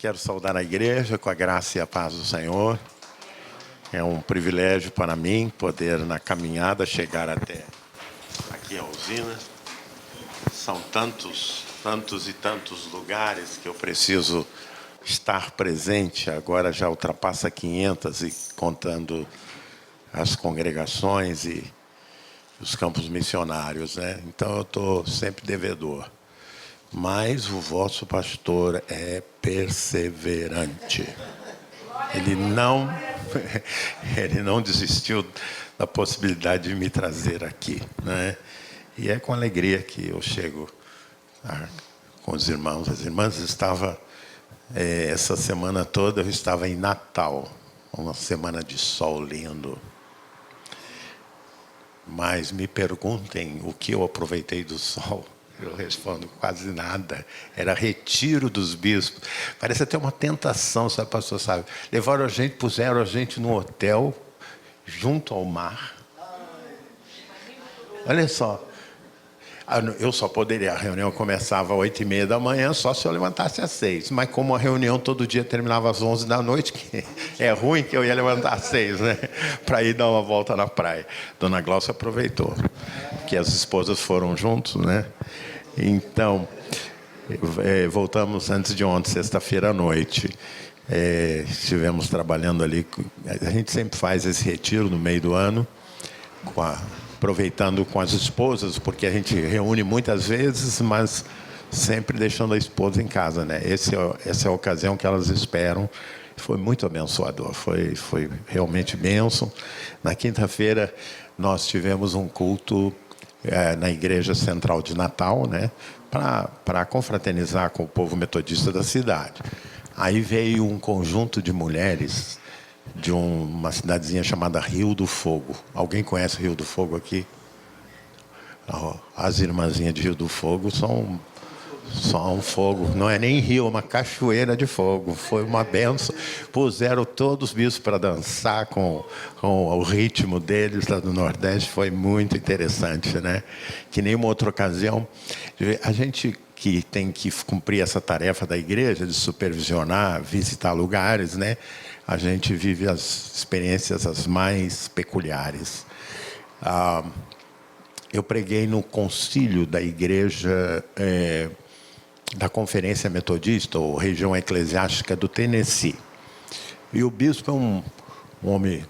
Quero saudar a igreja com a graça e a paz do Senhor. É um privilégio para mim poder, na caminhada, chegar até aqui a usina. São tantos e tantos lugares que eu preciso estar presente. Agora já ultrapassa 500 e contando as congregações e os campos missionários, né? Então eu estou sempre devedor. Mas o vosso pastor é perseverante. Ele não desistiu da possibilidade de me trazer aqui, né? E é com alegria que eu chego com os irmãos. As irmãs estavam, essa semana toda eu estava em Natal, uma semana de sol lindo. Mas me perguntem o que eu aproveitei do sol. Eu respondo, quase nada. Era retiro dos bispos. Parece até uma tentação, sabe, pastor? Sabe? Levaram a gente, puseram a gente no hotel, junto ao mar. Olha só. Eu só poderia, a reunião começava às 8h30 da manhã, só se eu levantasse às 6. Mas como a reunião todo dia terminava às 11 da noite, que é ruim que eu ia levantar às 6, né? Para ir dar uma volta na praia. Dona Glaucia aproveitou, que as esposas foram juntos, né? Então, voltamos antes de ontem, sexta-feira à noite. Estivemos trabalhando ali. A gente sempre faz esse retiro no meio do ano, aproveitando com as esposas, porque a gente reúne muitas vezes, mas sempre deixando a esposa em casa, né? Essa é a ocasião que elas esperam. Foi muito abençoador, foi realmente bênção. Na quinta-feira, nós tivemos um culto na Igreja Central de Natal, né? Para confraternizar com o povo metodista da cidade. Aí veio um conjunto de mulheres de uma cidadezinha chamada Rio do Fogo. Alguém conhece Rio do Fogo aqui? As irmãzinhas de Rio do Fogo são só um fogo. Não é nem rio, é uma cachoeira de fogo. Foi uma benção. Puseram todos os bispos para dançar com o ritmo deles lá do Nordeste. Foi muito interessante, né? Que nem uma outra ocasião. A gente que tem que cumprir essa tarefa da igreja de supervisionar, visitar lugares, né? A gente vive as experiências as mais peculiares. Eu preguei no concílio da igreja da Conferência Metodista, ou região eclesiástica do Tennessee. E o bispo é um homem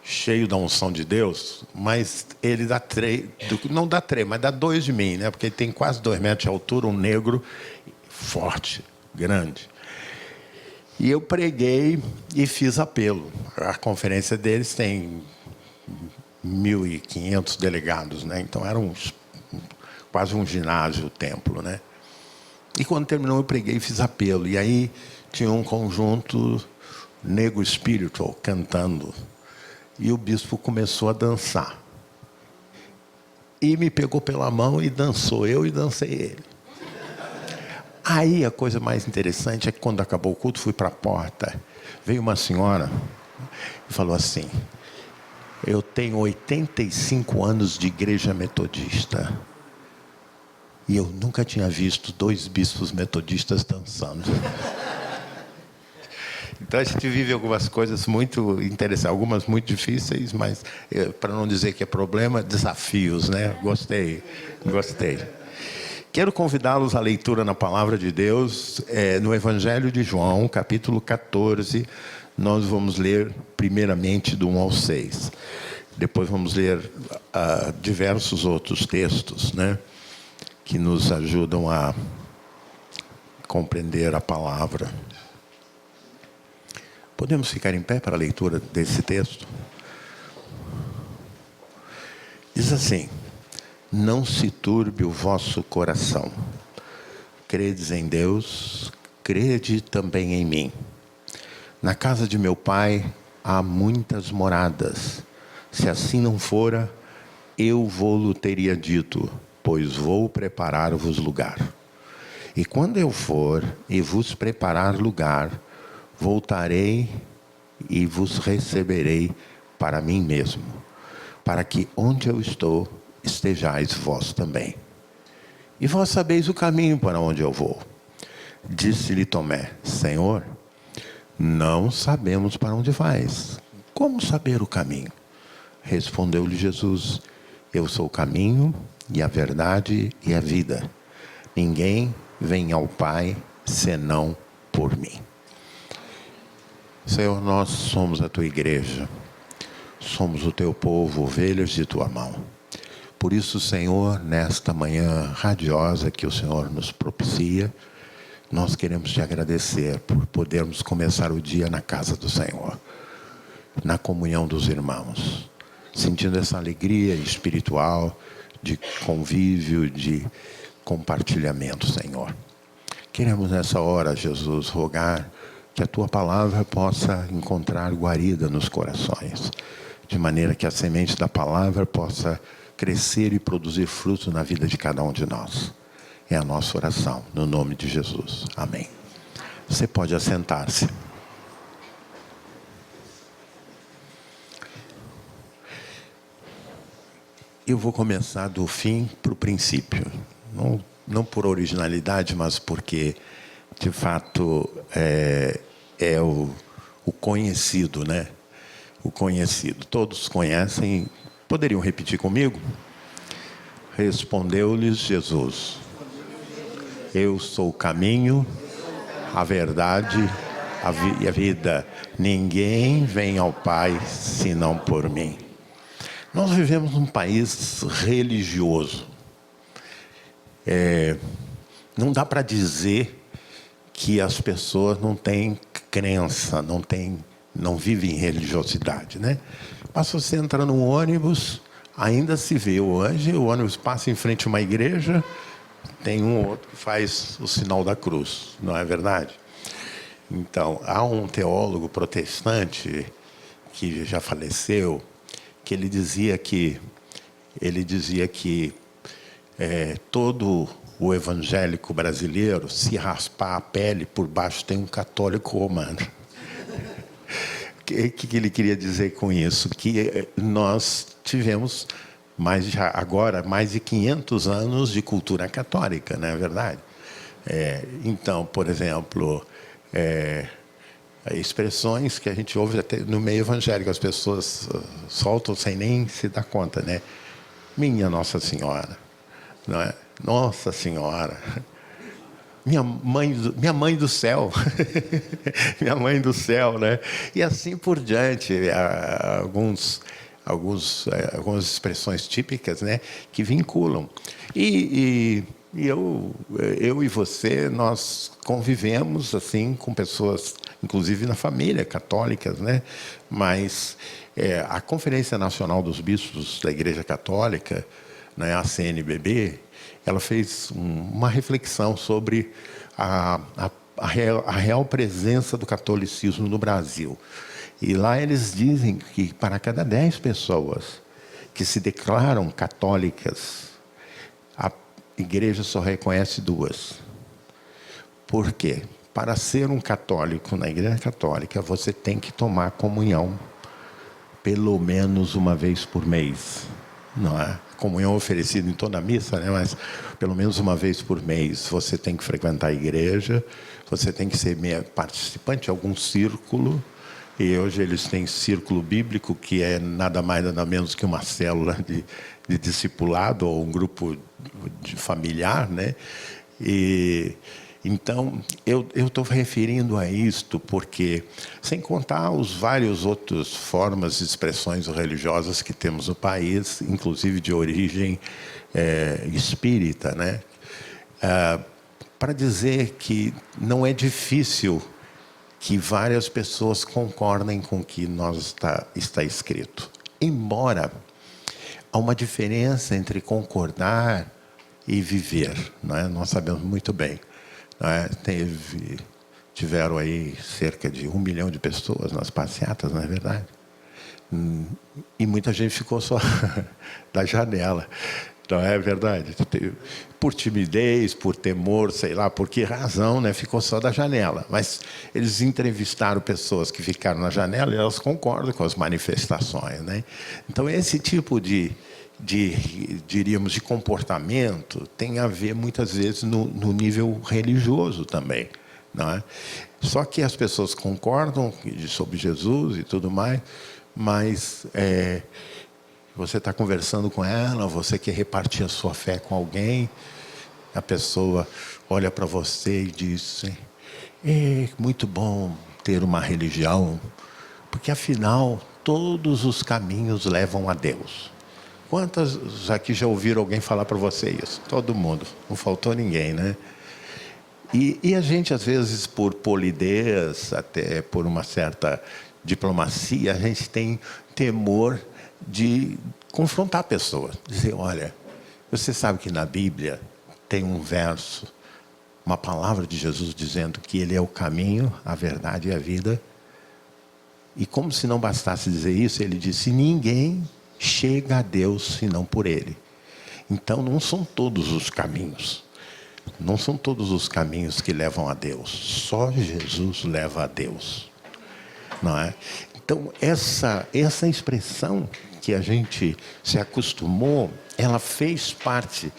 cheio da unção de Deus, mas ele dá não dá 3, mas dá 2 de mim, né? Porque ele tem quase 2 metros de altura, um negro forte, grande. E eu preguei e fiz apelo. A conferência deles tem 1.500 delegados, né? Então era quase um ginásio, o templo, né? E quando terminou eu preguei e fiz apelo. E aí tinha um conjunto Negro Spiritual cantando. E o bispo começou a dançar. E me pegou pela mão e dançou eu e dancei ele. Aí a coisa mais interessante é que quando acabou o culto, fui para a porta. Veio uma senhora e falou assim: eu tenho 85 anos de igreja metodista. E eu nunca tinha visto 2 bispos metodistas dançando. Então a gente vive algumas coisas muito interessantes, algumas muito difíceis, mas para não dizer que é problema, desafios, né? Gostei. Quero convidá-los à leitura na Palavra de Deus, no Evangelho de João, capítulo 14. Nós vamos ler primeiramente do 1 ao 6. Depois vamos ler diversos outros textos, né, que nos ajudam a compreender a palavra. Podemos ficar em pé para a leitura desse texto? Diz assim: não se turbe o vosso coração. Credes em Deus, crede também em mim. Na casa de meu Pai há muitas moradas. Se assim não fora, eu vou-lo teria dito, pois vou preparar-vos lugar. E quando eu for e vos preparar lugar, voltarei e vos receberei para mim mesmo, para que onde eu estou, estejais vós também. E vós sabeis o caminho para onde eu vou. Disse-lhe Tomé: Senhor, não sabemos para onde vais. Como saber o caminho? Respondeu-lhe Jesus: eu sou o caminho e a verdade e a vida. Ninguém vem ao Pai senão por mim. Senhor, nós somos a tua igreja, somos o teu povo, ovelhas de tua mão. Por isso, Senhor, nesta manhã radiosa que o Senhor nos propicia, nós queremos te agradecer por podermos começar o dia na casa do Senhor, na comunhão dos irmãos, sentindo essa alegria espiritual de convívio, de compartilhamento, Senhor. Queremos nessa hora, Jesus, rogar que a tua palavra possa encontrar guarida nos corações, de maneira que a semente da palavra possa crescer e produzir fruto na vida de cada um de nós. É a nossa oração, no nome de Jesus. Amém. Você pode assentar-se. Eu vou começar do fim para o princípio. Não por originalidade, mas porque, de fato, é o conhecido, né? O conhecido. Todos conhecem. Poderiam repetir comigo? Respondeu-lhes Jesus: eu sou o caminho, a verdade e a vida. Ninguém vem ao Pai senão por mim. Nós vivemos num país religioso. Não dá para dizer que as pessoas não têm crença, não vivem religiosidade, né? Mas se você entra num ônibus, ainda se vê hoje, o ônibus passa em frente a uma igreja, tem um ou outro que faz o sinal da cruz, não é verdade? Então, há um teólogo protestante que já faleceu, que ele dizia que todo o evangélico brasileiro, se raspar a pele, por baixo tem um católico romano. O que ele queria dizer com isso? Que nós tivemos mais de 500 anos de cultura católica, não é verdade? Então, por exemplo, expressões que a gente ouve até no meio evangélico, as pessoas soltam sem nem se dar conta, né? Minha Nossa Senhora, não é? Nossa Senhora, minha mãe do céu, minha mãe do céu, né? E assim por diante, algumas expressões típicas, né, que vinculam. E eu e você, nós convivemos assim com pessoas, inclusive na família, católicas, né? Mas a Conferência Nacional dos Bispos da Igreja Católica, né, a CNBB, ela fez uma reflexão sobre a real presença do catolicismo no Brasil. E lá eles dizem que para cada 10 pessoas que se declaram católicas, a igreja só reconhece 2. Por quê? Para ser um católico na igreja católica, você tem que tomar comunhão pelo menos uma vez por mês. Não é? Comunhão oferecida em toda a missa, né? Mas pelo menos uma vez por mês você tem que frequentar a igreja, você tem que ser participante de algum círculo. E hoje eles têm círculo bíblico, que é nada mais nada menos que uma célula de discipulado ou um grupo de familiar, né? E então eu estou referindo a isto porque, sem contar os vários outras formas de expressões religiosas que temos no país, inclusive de origem espírita, né? Para dizer que não é difícil que várias pessoas concordem com o que está escrito. Embora há uma diferença entre concordar e viver, não é? Nós sabemos muito bem. Não é? Tiveram aí cerca de 1 milhão de pessoas nas passeatas, não é verdade? E muita gente ficou só da janela. Não é verdade? Por timidez, por temor, sei lá, por que razão, né? Ficou só da janela. Mas eles entrevistaram pessoas que ficaram na janela e elas concordam com as manifestações, né? Então, esse tipo diríamos, de comportamento tem a ver, muitas vezes, no nível religioso também, não é? Só que as pessoas concordam sobre Jesus e tudo mais, mas você está conversando com ela, você quer repartir a sua fé com alguém, a pessoa olha para você e diz: é muito bom ter uma religião, porque afinal todos os caminhos levam a Deus. Quantas aqui já ouviram alguém falar para você isso? Todo mundo, não faltou ninguém, né? E a gente, às vezes, por polidez, até por uma certa diplomacia, a gente tem temor de confrontar a pessoa. Dizer: olha, você sabe que na Bíblia tem um verso, uma palavra de Jesus dizendo que Ele é o caminho, a verdade e a vida. E como se não bastasse dizer isso, Ele disse: ninguém chega a Deus senão por Ele. Então não são todos os caminhos. Não são todos os caminhos que levam a Deus. Só Jesus leva a Deus. Não é? Então, essa expressão que a gente se acostumou, ela fez parte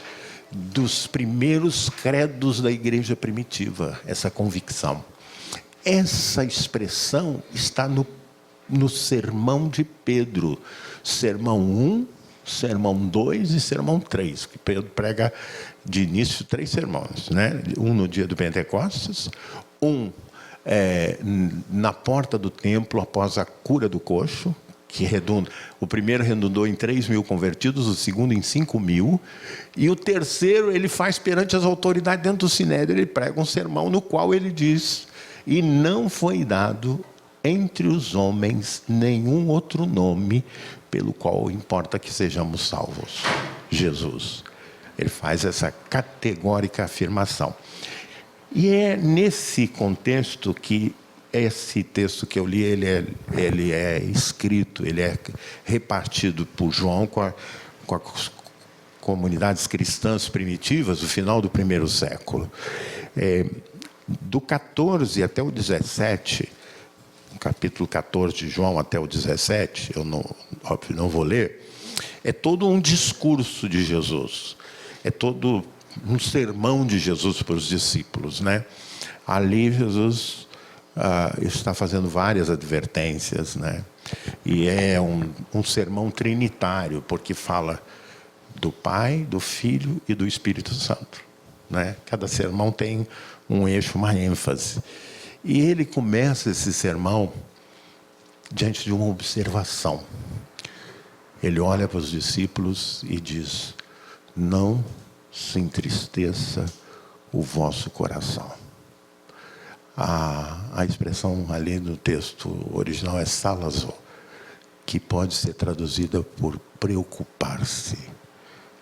dos primeiros credos da igreja primitiva, essa convicção. Essa expressão está no sermão de Pedro. Sermão 1, sermão 2 e sermão 3, que Pedro prega de início 3 sermões, né? Um no dia do Pentecostes, na porta do templo após a cura do coxo, que o primeiro redundou em 3.000 convertidos, o segundo em 5.000, e o terceiro ele faz perante as autoridades dentro do Sinédrio, ele prega um sermão no qual ele diz: e não foi dado entre os homens nenhum outro nome pelo qual importa que sejamos salvos. Jesus. Ele faz essa categórica afirmação. E é nesse contexto que esse texto que eu li, ele é escrito, ele é repartido por João com as comunidades cristãs primitivas do final do primeiro século. Do 14 até o 17, capítulo 14 de João até o 17, eu óbvio, não vou ler, é todo um discurso de Jesus. É todo um sermão de Jesus para os discípulos, né? Ali Jesus está fazendo várias advertências, né? E é um sermão trinitário, porque fala do Pai, do Filho e do Espírito Santo, né? Cada sermão tem um eixo, uma ênfase. E ele começa esse sermão diante de uma observação. Ele olha para os discípulos e diz: não se entristeça o vosso coração. A expressão ali no texto original é salazo, que pode ser traduzida por preocupar-se,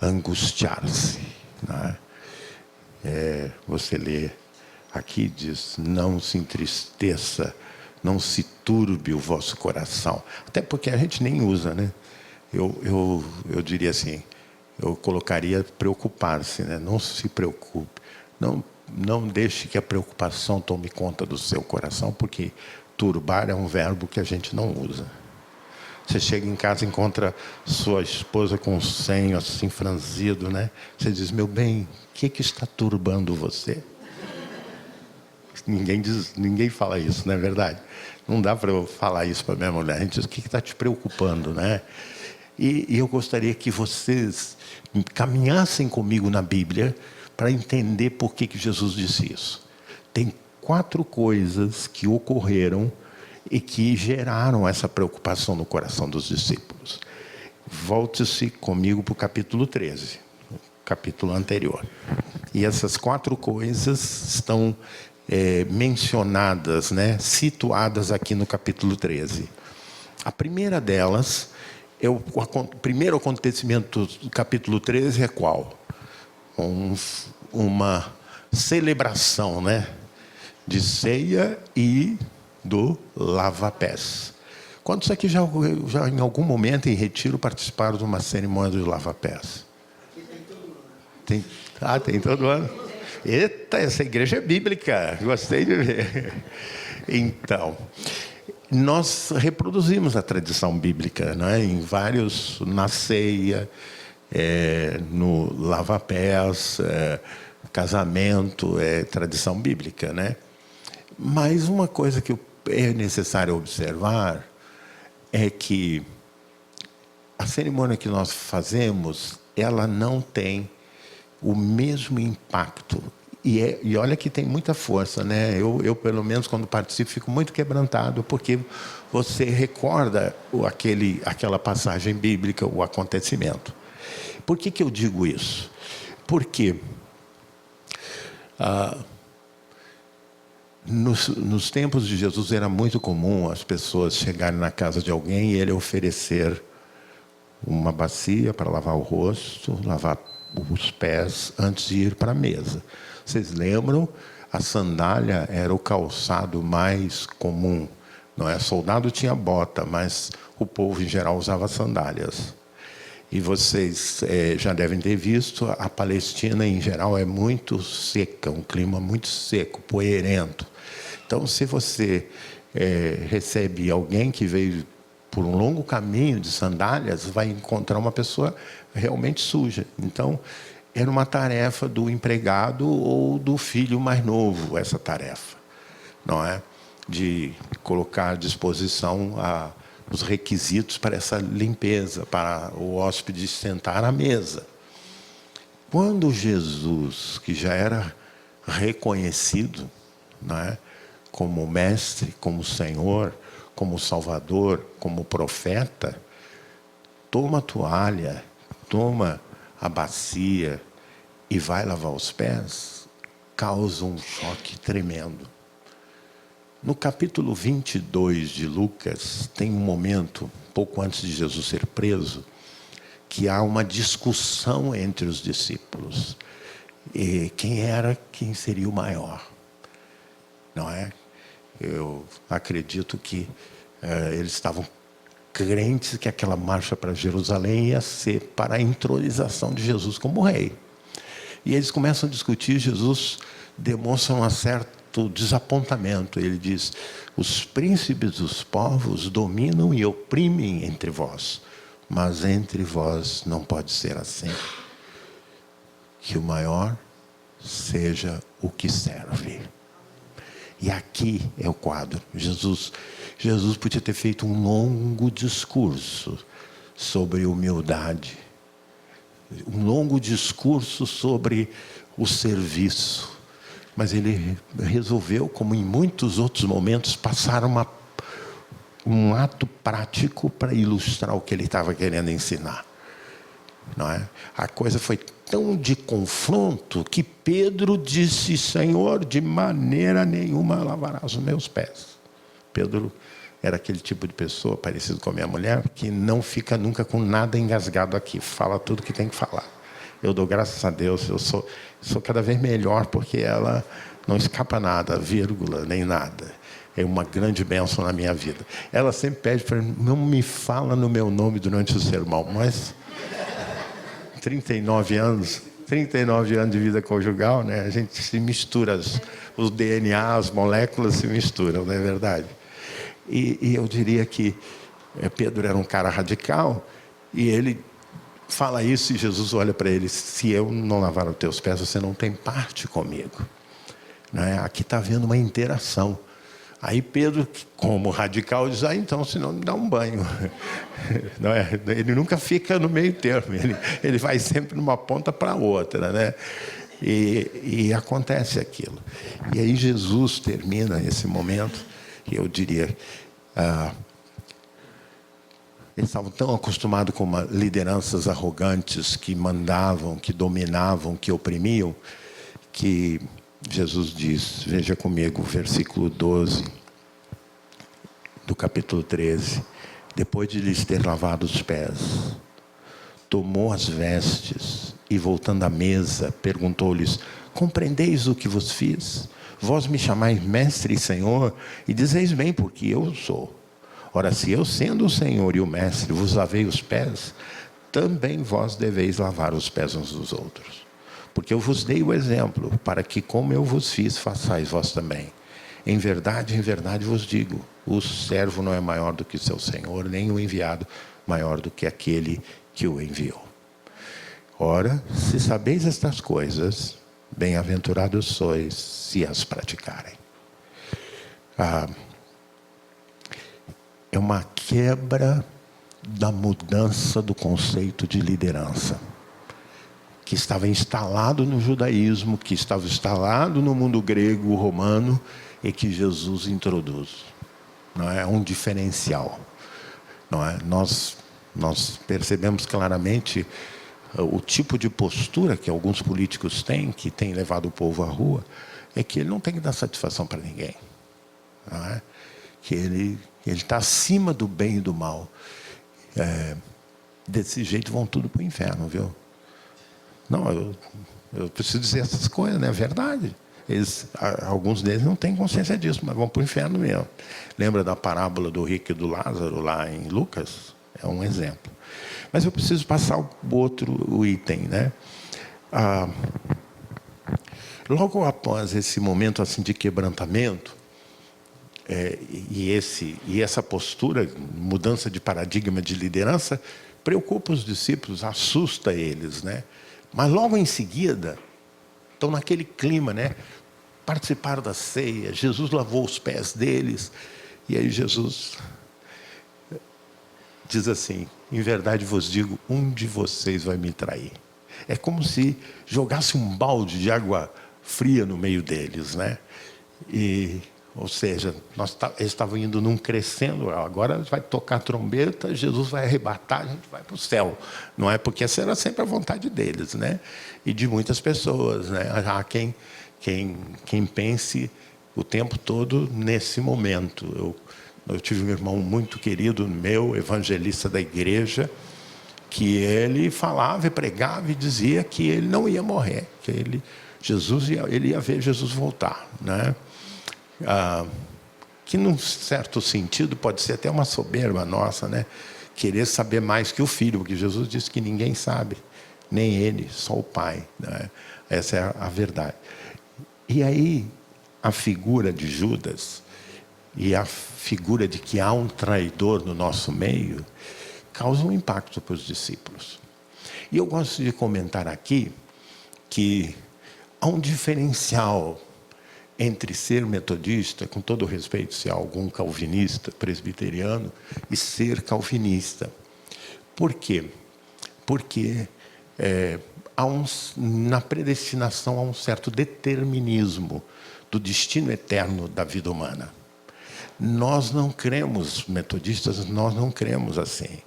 angustiar-se, né? Você lê aqui, diz: não se entristeça, não se turbe o vosso coração. Até porque a gente nem usa, né? Eu diria assim, eu colocaria preocupar-se, né? Não se preocupe. Não deixe que a preocupação tome conta do seu coração, porque turbar é um verbo que a gente não usa. Você chega em casa e encontra sua esposa com o senho assim franzido, né? Você diz: meu bem, o que está turbando você? Ninguém fala isso, não é verdade? Não dá para eu falar isso para minha mulher. A gente diz: o que está te preocupando, né? E eu gostaria que vocês caminhassem comigo na Bíblia para entender por que Jesus disse isso. Tem 4 coisas que ocorreram e que geraram essa preocupação no coração dos discípulos. Volte-se comigo para o capítulo 13, o capítulo anterior. E essas 4 coisas estão mencionadas, né, situadas aqui no capítulo 13. A primeira delas, o primeiro acontecimento do capítulo 13 é qual? Uma celebração, né, de ceia e do lava-pés. Quantos aqui já em algum momento em retiro participaram de uma cerimônia do lava-pés? Tem todo ano? Eita, essa igreja é bíblica, gostei de ver. Então, nós reproduzimos a tradição bíblica, né? Em vários, na ceia, no lava-pés, casamento, tradição bíblica, né? Mas uma coisa que é necessário observar é que a cerimônia que nós fazemos, ela não tem o mesmo impacto. E olha que tem muita força, né? Eu, pelo menos, quando participo, fico muito quebrantado, porque você recorda aquela passagem bíblica, o acontecimento. Por que eu digo isso? Porque nos tempos de Jesus era muito comum as pessoas chegarem na casa de alguém e ele oferecer uma bacia para lavar o rosto, lavar os pés antes de ir para a mesa. Vocês lembram? A sandália era o calçado mais comum. Não é? Soldado tinha bota, mas o povo em geral usava sandálias. E vocês já devem ter visto, a Palestina em geral é muito seca, um clima muito seco, poeirento. Então, se você recebe alguém que veio por um longo caminho de sandálias, vai encontrar uma pessoa realmente suja. Então, era uma tarefa do empregado ou do filho mais novo, essa tarefa, não é? De colocar à disposição os requisitos para essa limpeza, para o hóspede sentar à mesa. Quando Jesus, que já era reconhecido, não é? Como mestre, como Senhor, como Salvador, como profeta, toma a toalha, toma a bacia e vai lavar os pés, causa um choque tremendo. No capítulo 22 de Lucas, tem um momento, pouco antes de Jesus ser preso, que há uma discussão entre os discípulos. E quem seria o maior? Não é? Eu acredito que eles estavam crentes que aquela marcha para Jerusalém ia ser para a entronização de Jesus como rei. E eles começam a discutir, Jesus demonstra um certo desapontamento. Ele diz: os príncipes dos povos dominam e oprimem entre vós, mas entre vós não pode ser assim. Que o maior seja o que serve. E aqui é o quadro. Jesus podia ter feito um longo discurso sobre humildade, um longo discurso sobre o serviço, mas ele resolveu, como em muitos outros momentos, passar um ato prático para ilustrar o que ele estava querendo ensinar. Não é? A coisa foi tão de confronto que Pedro disse: Senhor, de maneira nenhuma lavarás os meus pés. Pedro era aquele tipo de pessoa, parecido com a minha mulher, que não fica nunca com nada engasgado aqui, fala tudo que tem que falar. Eu dou graças a Deus, eu sou cada vez melhor, porque ela não escapa nada, vírgula, nem nada. É uma grande bênção na minha vida. Ela sempre pede para mim: não me fala no meu nome durante o sermão, mas 39 anos de vida conjugal, né? A gente se mistura, os DNA, as moléculas se misturam, não é verdade? E eu diria que Pedro era um cara radical, e ele fala isso, e Jesus olha para ele: se eu não lavar os teus pés, você não tem parte comigo. Não é? Aqui está havendo uma interação. Aí Pedro, como radical, diz: então, senão me dá um banho. Não é? Ele nunca fica no meio termo, ele vai sempre de uma ponta para a outra, né? E acontece aquilo. E aí Jesus termina esse momento, e eu diria, eles estavam tão acostumados com lideranças arrogantes que mandavam, que dominavam, que oprimiam, que Jesus diz, veja comigo, versículo 12 do capítulo 13. Depois de lhes ter lavado os pés, tomou as vestes e, voltando à mesa, perguntou-lhes: compreendeis o que vos fiz? Vós me chamais mestre e senhor, e dizeis bem, porque eu sou. Ora, se eu, sendo o senhor e o mestre, vos lavei os pés, também vós deveis lavar os pés uns dos outros. Porque eu vos dei o exemplo, para que, como eu vos fiz, façais vós também. Em verdade vos digo, o servo não é maior do que seu senhor, nem o enviado maior do que aquele que o enviou. Ora, se sabeis estas coisas, bem-aventurados sois se as praticarem. É uma quebra da mudança do conceito de liderança, que estava instalado no judaísmo, que estava instalado no mundo grego, romano, e que Jesus introduz. Não é um diferencial. Não é? Nós percebemos claramente o tipo de postura que alguns políticos têm, que têm levado o povo à rua, é que ele não tem que dar satisfação para ninguém. Não é? Que ele está acima do bem e do mal. Desse jeito vão tudo para o inferno, viu? Não, eu preciso dizer essas coisas, né? É verdade. Alguns deles não têm consciência disso, mas vão para o inferno mesmo. Lembra da parábola do rico e do Lázaro, lá em Lucas? É um exemplo. Mas eu preciso passar o outro item, né? Logo após esse momento assim de quebrantamento, e essa postura, mudança de paradigma de liderança, preocupa os discípulos, assusta eles, né? Mas logo em seguida, estão naquele clima, né? Participaram da ceia, Jesus lavou os pés deles, e aí Jesus diz assim: em verdade vos digo, um de vocês vai me trair. É como se jogasse um balde de água fria no meio deles, né? Ou seja, eles estavam indo num crescendo, agora vai tocar a trombeta, Jesus vai arrebatar, a gente vai para o céu. Não é? Porque essa era sempre a vontade deles, né? E de muitas pessoas, né? Há quem pense o tempo todo nesse momento. Eu tive um irmão muito querido meu, evangelista da igreja, que ele falava e pregava e dizia que ele não ia morrer, que ele ia ver Jesus voltar, né? Que num certo sentido pode ser até uma soberba nossa, né? Querer saber mais que o filho, porque Jesus disse que ninguém sabe, nem ele, só o Pai, né? Essa é a verdade. E aí a figura de Judas e a figura de que há um traidor no nosso meio causa um impacto para os discípulos. E eu gosto de comentar aqui que há um diferencial entre ser metodista, com todo respeito se há algum calvinista, presbiteriano, e ser calvinista. Por quê? Porque na predestinação há um certo determinismo do destino eterno da vida humana. Nós não cremos, metodistas, nós não cremos assim.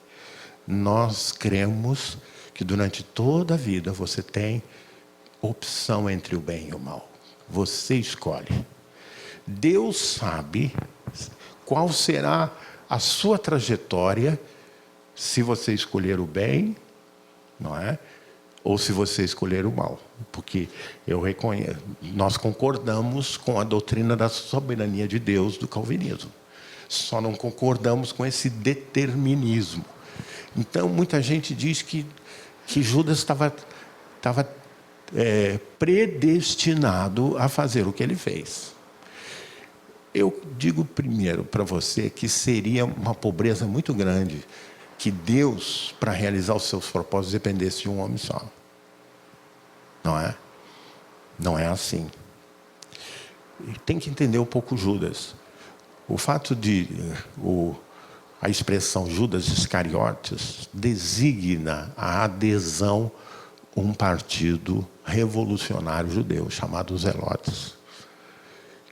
Nós cremos que durante toda a vida você tem opção entre o bem e o mal. Você escolhe. Deus sabe qual será a sua trajetória se você escolher o bem, não é? Ou se você escolher o mal. Porque eu reconheço, nós concordamos com a doutrina da soberania de Deus do calvinismo. Só não concordamos com esse determinismo. Então, muita gente diz que Judas estava predestinado a fazer o que ele fez. Eu digo primeiro para você que seria uma pobreza muito grande que Deus, para realizar os seus propósitos, dependesse de um homem só. Não é? Não é assim. E tem que entender um pouco Judas. O fato de a expressão Judas Iscariotes designa a adesão a um partido revolucionário judeu chamado Zelotes,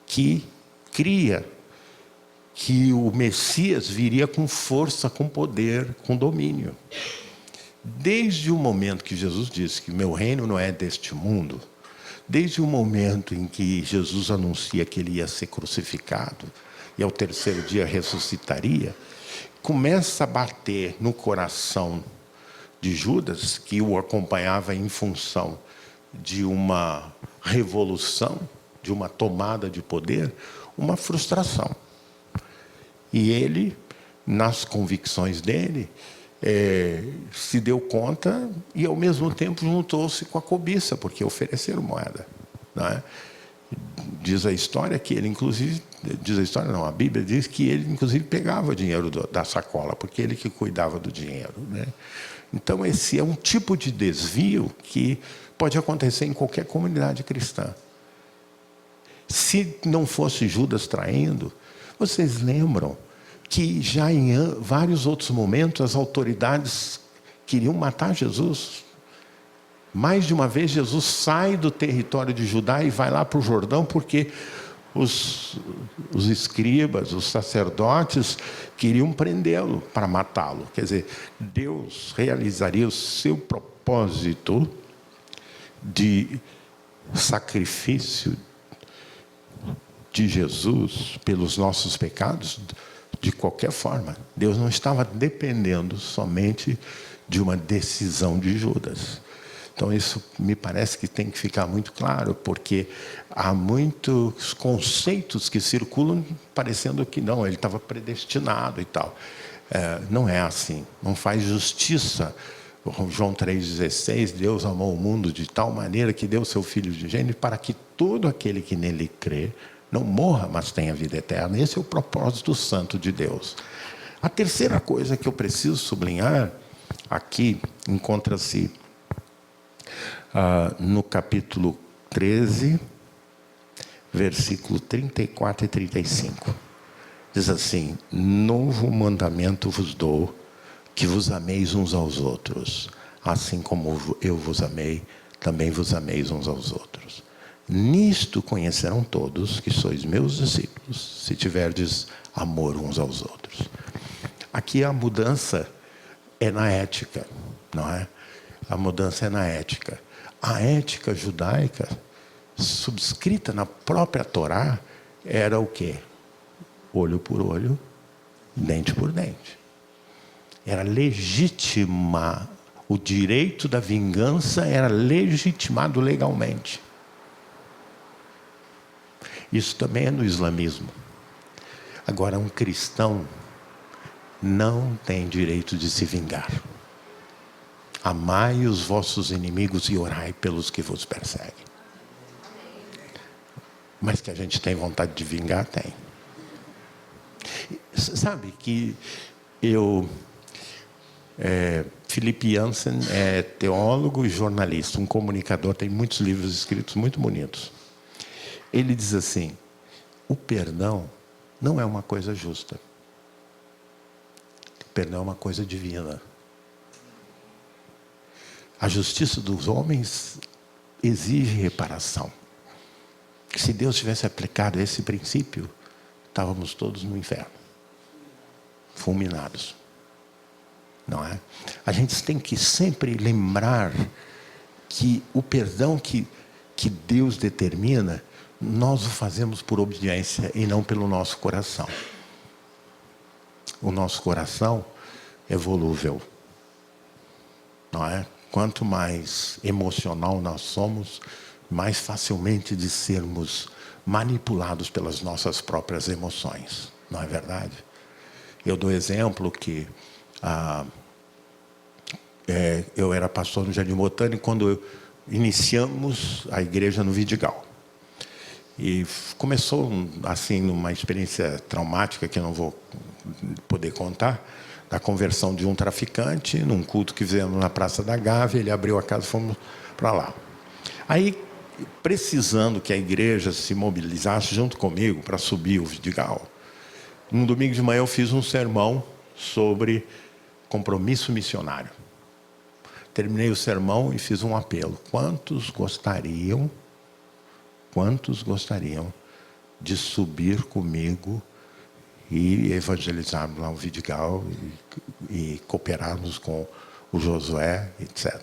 que cria que o Messias viria com força, com poder, com domínio. Desde o momento que Jesus disse que meu reino não é deste mundo, desde o momento em que Jesus anuncia que ele ia ser crucificado e ao terceiro dia ressuscitaria, começa a bater no coração de Judas, que o acompanhava em função de uma revolução, de uma tomada de poder, uma frustração. E ele, nas convicções dele, se deu conta e, ao mesmo tempo, juntou-se com a cobiça, porque ofereceram moeda. Não é? Diz a história que ele, inclusive... Diz a história, não, a Bíblia diz que ele, inclusive, pegava o dinheiro da sacola, porque ele que cuidava do dinheiro, né? Então, esse é um tipo de desvio que pode acontecer em qualquer comunidade cristã. Se não fosse Judas traindo, Vocês lembram que já em vários outros momentos as autoridades queriam matar Jesus? Mais de uma vez Jesus sai do território de Judá e vai lá para o Jordão porque os escribas, os sacerdotes queriam prendê-lo para matá-lo. Quer dizer, Deus realizaria o seu propósito de sacrifício de Jesus pelos nossos pecados de qualquer forma. Deus não estava dependendo somente de uma decisão de Judas. Então isso me parece que tem que ficar muito claro, porque há muitos conceitos que circulam parecendo que não, ele estava predestinado e tal. Não é assim, não faz justiça. João 3,16, Deus amou o mundo de tal maneira que deu seu Filho unigênito para que todo aquele que nele crê não morra, mas tenha vida eterna. Esse é o propósito santo de Deus. A terceira coisa que eu preciso sublinhar aqui encontra-se no capítulo 13, versículo 34 e 35. Diz assim: novo mandamento vos dou, que vos ameis uns aos outros, assim como eu vos amei, também vos ameis uns aos outros. Nisto conhecerão todos que sois meus discípulos, se tiverdes amor uns aos outros. Aqui a mudança é na ética, não é? A mudança é na ética. A ética judaica, subscrita na própria Torá, era o quê? Olho por olho, dente por dente. Era legítima. O direito da vingança era legitimado legalmente. Isso também é no islamismo. Agora, um cristão não tem direito de se vingar. Amai os vossos inimigos e orai pelos que vos perseguem. Mas que a gente tem vontade de vingar, tem. Sabe que Philip Jansen é teólogo e jornalista, um comunicador, tem muitos livros escritos muito bonitos. Ele diz assim: o perdão não é uma coisa justa. O perdão é uma coisa divina. A justiça dos homens exige reparação. Se Deus tivesse aplicado esse princípio, estávamos todos no inferno, fulminados. Não é? A gente tem que sempre lembrar que o perdão que Deus determina, nós o fazemos por obediência e não pelo nosso coração. O nosso coração é volúvel, não é? Quanto mais emocional nós somos, mais facilmente de sermos manipulados pelas nossas próprias emoções. Não é verdade? Eu dou exemplo que eu era pastor no Jardim Botânico quando iniciamos a igreja no Vidigal. E começou assim uma experiência traumática que eu não vou poder contar, da conversão de um traficante num culto que fizemos na Praça da Gávea. Ele abriu a casa e fomos para lá. Aí, precisando que a igreja se mobilizasse junto comigo para subir o Vidigal, num domingo de manhã eu fiz um sermão sobre compromisso missionário. Terminei o sermão e fiz um apelo. Quantos gostariam de subir comigo e evangelizarmos lá o Vidigal e cooperarmos com o Josué, etc.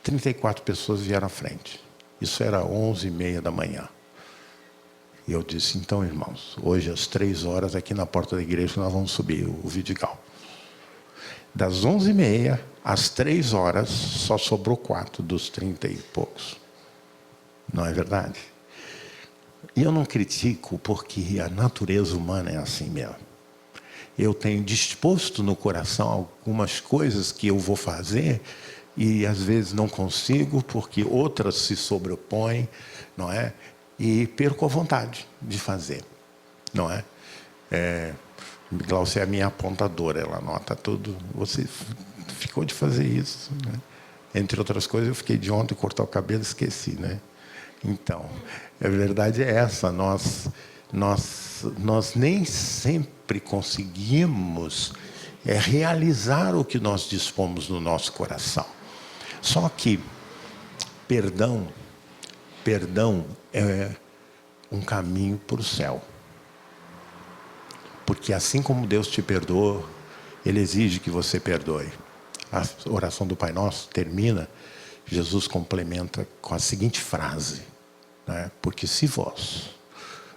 34 pessoas vieram à frente. Isso era 11h30 da manhã. E eu disse: então, irmãos, hoje às 3h aqui na porta da igreja nós vamos subir o Vidigal. Das 11h30 às 3h só sobrou 4 dos 30 e poucos. Não é verdade? E eu não critico, porque a natureza humana é assim mesmo. Eu tenho disposto no coração algumas coisas que eu vou fazer e às vezes não consigo porque outras se sobrepõem, não é? E perco a vontade de fazer, não é? Glaucia é a minha apontadora, ela anota tudo. Você ficou de fazer isso, né? Entre outras coisas, eu fiquei de ontem cortar o cabelo e esqueci, né? Então, a verdade é essa. Nós nós nem sempre conseguimos realizar o que nós dispomos no nosso coração. Só que perdão é um caminho para o céu. Porque assim como Deus te perdoa, Ele exige que você perdoe. A oração do Pai Nosso termina, Jesus complementa com a seguinte frase, né? Porque se vós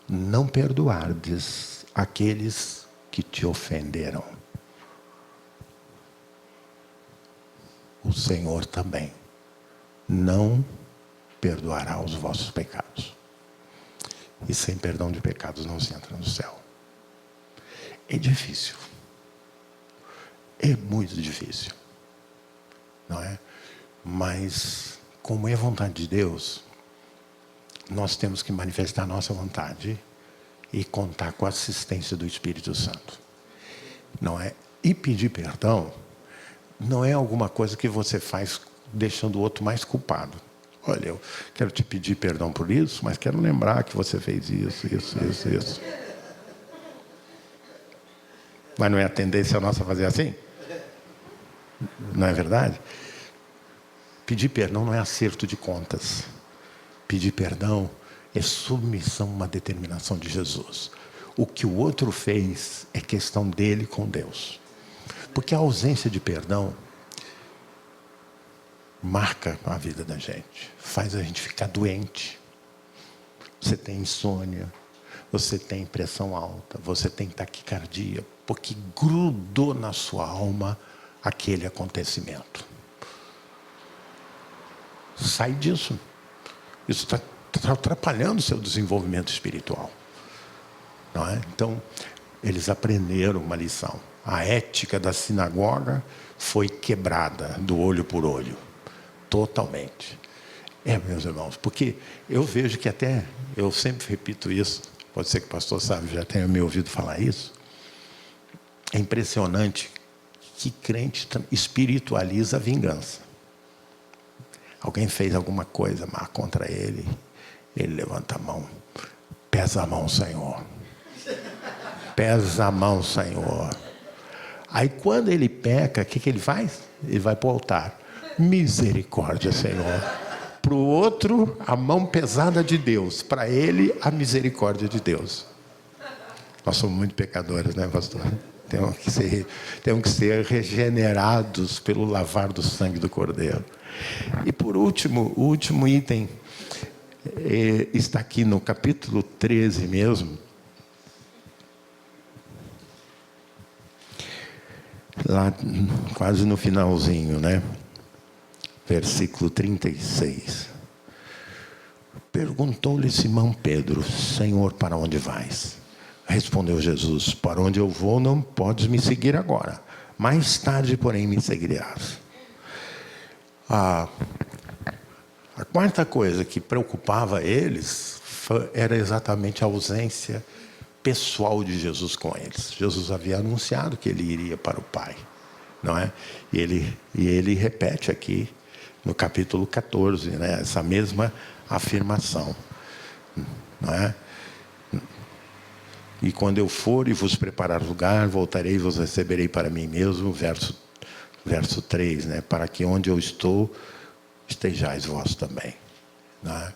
não perdoardes aqueles que te ofenderam, o Senhor também não perdoará os vossos pecados. E sem perdão de pecados não se entra no céu. É difícil. É muito difícil. Não é? Mas, como é vontade de Deus, nós temos que manifestar a nossa vontade e contar com a assistência do Espírito Santo. Não é? E pedir perdão não é alguma coisa que você faz deixando o outro mais culpado. Olha, eu quero te pedir perdão por isso, mas quero lembrar que você fez isso. Mas não é a tendência nossa fazer assim? Não é verdade? Pedir perdão não é acerto de contas. Pedir perdão é submissão a uma determinação de Jesus. O que o outro fez é questão dele com Deus. Porque a ausência de perdão marca a vida da gente, faz a gente ficar doente. Você tem insônia, você tem pressão alta, você tem taquicardia, porque grudou na sua alma aquele acontecimento. Sai disso. Isso está atrapalhando o seu desenvolvimento espiritual. Não é? Então, eles aprenderam uma lição. A ética da sinagoga foi quebrada do olho por olho. Totalmente. Meus irmãos, porque eu vejo que até, eu sempre repito isso, pode ser que o pastor Sávio já tenha me ouvido falar isso, é impressionante que crente espiritualiza a vingança. Alguém fez alguma coisa má contra ele, ele levanta a mão, pesa a mão, Senhor. Pesa a mão, Senhor. Aí quando ele peca, o que ele faz? Ele vai para o altar. Misericórdia, Senhor. Para o outro, a mão pesada de Deus. Para ele, a misericórdia de Deus. Nós somos muito pecadores, né, pastor? Temos que ser regenerados pelo lavar do sangue do Cordeiro. E por último, o último item está aqui no capítulo 13 mesmo. Lá quase no finalzinho, né? Versículo 36. Perguntou-lhe Simão Pedro: Senhor, para onde vais? Respondeu Jesus: para onde eu vou não podes me seguir agora. Mais tarde, porém, me seguirás. A quarta coisa que preocupava eles era exatamente a ausência pessoal de Jesus com eles. Jesus havia anunciado que ele iria para o Pai, não é? E ele repete aqui no capítulo 14, né, essa mesma afirmação, não é? E quando eu for e vos preparar lugar, voltarei e vos receberei para mim mesmo, verso 3, né? Para que onde eu estou, estejais vós também. Não é?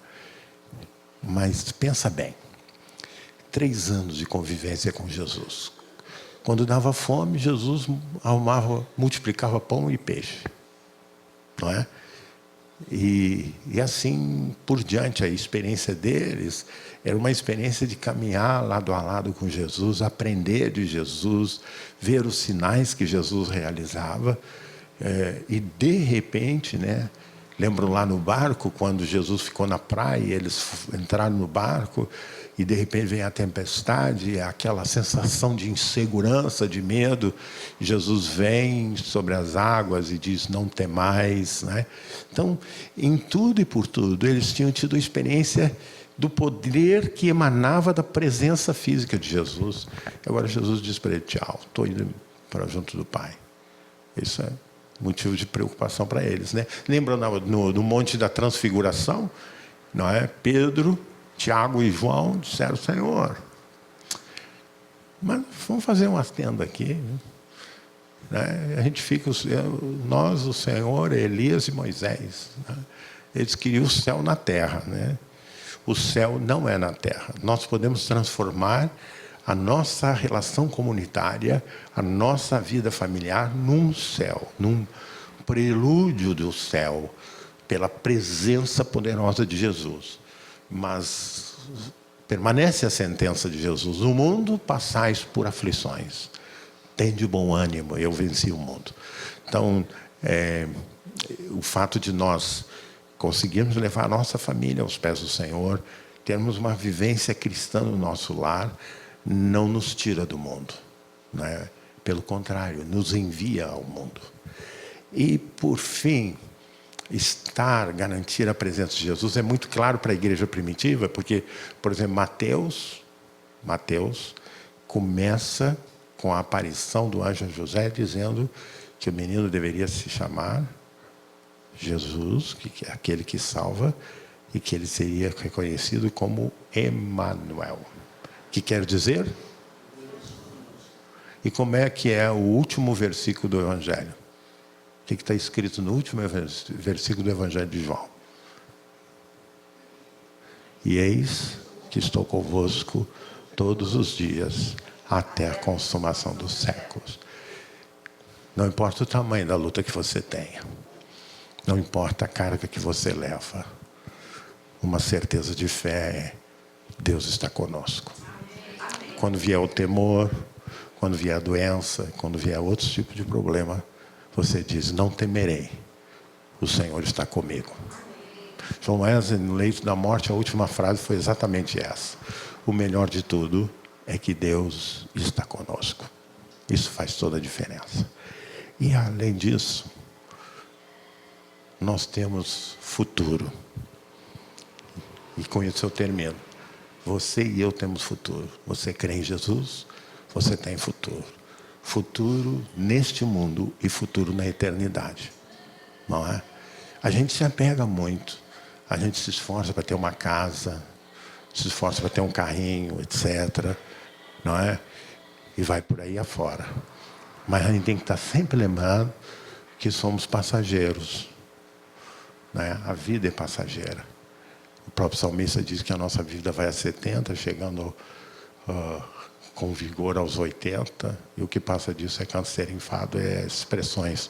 Mas pensa bem, 3 anos de convivência com Jesus. Quando dava fome, Jesus multiplicava pão e peixe. Não é? E assim por diante, a experiência deles era uma experiência de caminhar lado a lado com Jesus, aprender de Jesus, ver os sinais que Jesus realizava. E de repente, né, lembram lá no barco, quando Jesus ficou na praia, eles entraram no barco e de repente vem a tempestade, aquela sensação de insegurança, de medo. Jesus vem sobre as águas e diz: não temais, né? Então, em tudo e por tudo, eles tinham tido a experiência do poder que emanava da presença física de Jesus. Agora Jesus diz para ele: tchau, estou indo para junto do Pai. Isso é motivo de preocupação para eles, né? Lembra no Monte da Transfiguração, não é? Pedro, Tiago e João disseram: Senhor, Mas vamos fazer uma tenda aqui, né? A gente fica, nós, o Senhor, Elias e Moisés, né? Eles queriam o céu na terra, né? O céu não é na terra. Nós podemos transformar a nossa relação comunitária, a nossa vida familiar num céu, num prelúdio do céu, pela presença poderosa de Jesus. Mas permanece a sentença de Jesus: no mundo passais por aflições, tende bom ânimo, eu venci o mundo. Então, o fato de nós conseguirmos levar a nossa família aos pés do Senhor, termos uma vivência cristã no nosso lar, não nos tira do mundo, né? Pelo contrário, nos envia ao mundo. E, por fim, garantir a presença de Jesus é muito claro para a igreja primitiva, porque, por exemplo, Mateus começa com a aparição do anjo José dizendo que o menino deveria se chamar Jesus, que é aquele que salva, e que ele seria reconhecido como Emanuel, que quer dizer? E como é que é o último versículo do Evangelho? O que está escrito no último versículo do Evangelho de João? E eis que estou convosco todos os dias, até a consumação dos séculos. Não importa o tamanho da luta que você tenha, não importa a carga que você leva, uma certeza de fé é: Deus está conosco. Quando vier o temor, quando vier a doença, quando vier outros tipos de problema, você diz: não temerei, o Senhor está comigo. João Wesley, no leito da morte, a última frase foi exatamente essa: o melhor de tudo é que Deus está conosco. Isso faz toda a diferença. E além disso, nós temos futuro. E com isso eu termino. Você e eu temos futuro. Você crê em Jesus, você tem futuro. Futuro neste mundo e futuro na eternidade. Não é? A gente se apega muito. A gente se esforça para ter uma casa, se esforça para ter um carrinho, etc. Não é? E vai por aí afora. Mas a gente tem que estar sempre lembrando que somos passageiros. Né? A vida é passageira. O próprio salmista diz que a nossa vida vai a 70, chegando com vigor aos 80, e o que passa disso é câncer, enfado, expressões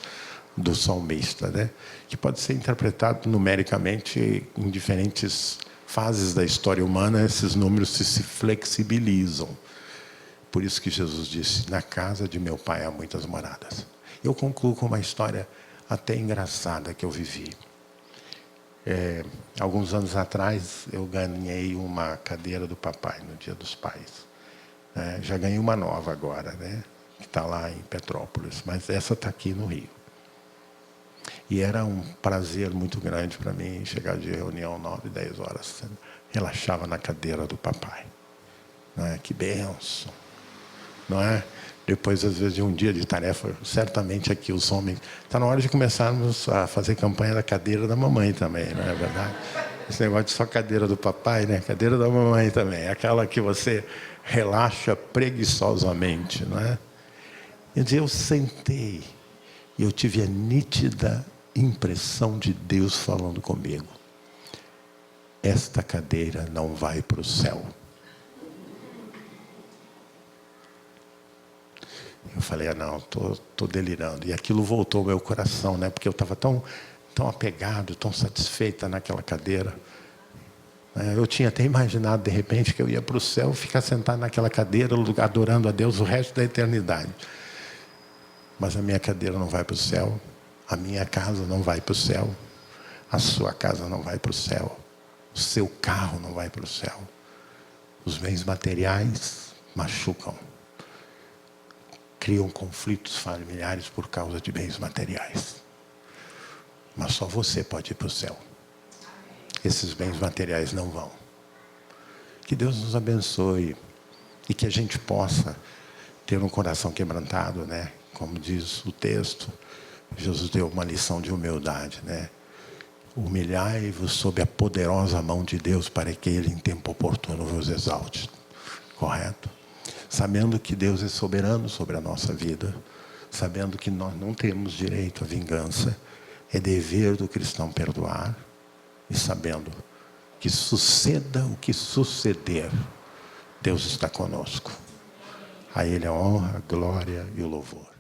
do salmista, né? Que pode ser interpretado numericamente em diferentes fases da história humana. Esses números se flexibilizam. Por isso que Jesus disse: na casa de meu pai há muitas moradas. Eu concluo com uma história até engraçada que eu vivi. Alguns anos atrás, eu ganhei uma cadeira do papai no Dia dos Pais. Já ganhei uma nova agora, né? Que está lá em Petrópolis, mas essa está aqui no Rio. E era um prazer muito grande para mim chegar de reunião 9, 10 horas. Relaxava na cadeira do papai. Que bênção. Não é? Depois, às vezes, de um dia de tarefa, certamente aqui os homens... Está na hora de começarmos a fazer campanha da cadeira da mamãe também, não é verdade? Esse negócio de só cadeira do papai, né? Cadeira da mamãe também. Aquela que você relaxa preguiçosamente, não é? Eu sentei e eu tive a nítida impressão de Deus falando comigo: esta cadeira não vai para o céu. Eu falei: não, tô delirando. E aquilo voltou ao meu coração, né? Porque eu estava tão apegado, tão satisfeita naquela cadeira. Eu tinha até imaginado, de repente, que eu ia para o céu, ficar sentado naquela cadeira, adorando a Deus o resto da eternidade. Mas a minha cadeira não vai para o céu, a minha casa não vai para o céu, a sua casa não vai para o céu, o seu carro não vai para o céu. Os bens materiais machucam, criam conflitos familiares por causa de bens materiais. Mas só você pode ir para o céu. Esses bens materiais não vão. Que Deus nos abençoe e que a gente possa ter um coração quebrantado, né? Como diz o texto, Jesus deu uma lição de humildade, né? Humilhai-vos sob a poderosa mão de Deus, para que Ele em tempo oportuno vos exalte. Correto? sabendo que Deus é soberano sobre a nossa vida, sabendo que nós não temos direito à vingança, é dever do cristão perdoar, e sabendo que suceda o que suceder, Deus está conosco. A Ele a honra, a glória e o louvor.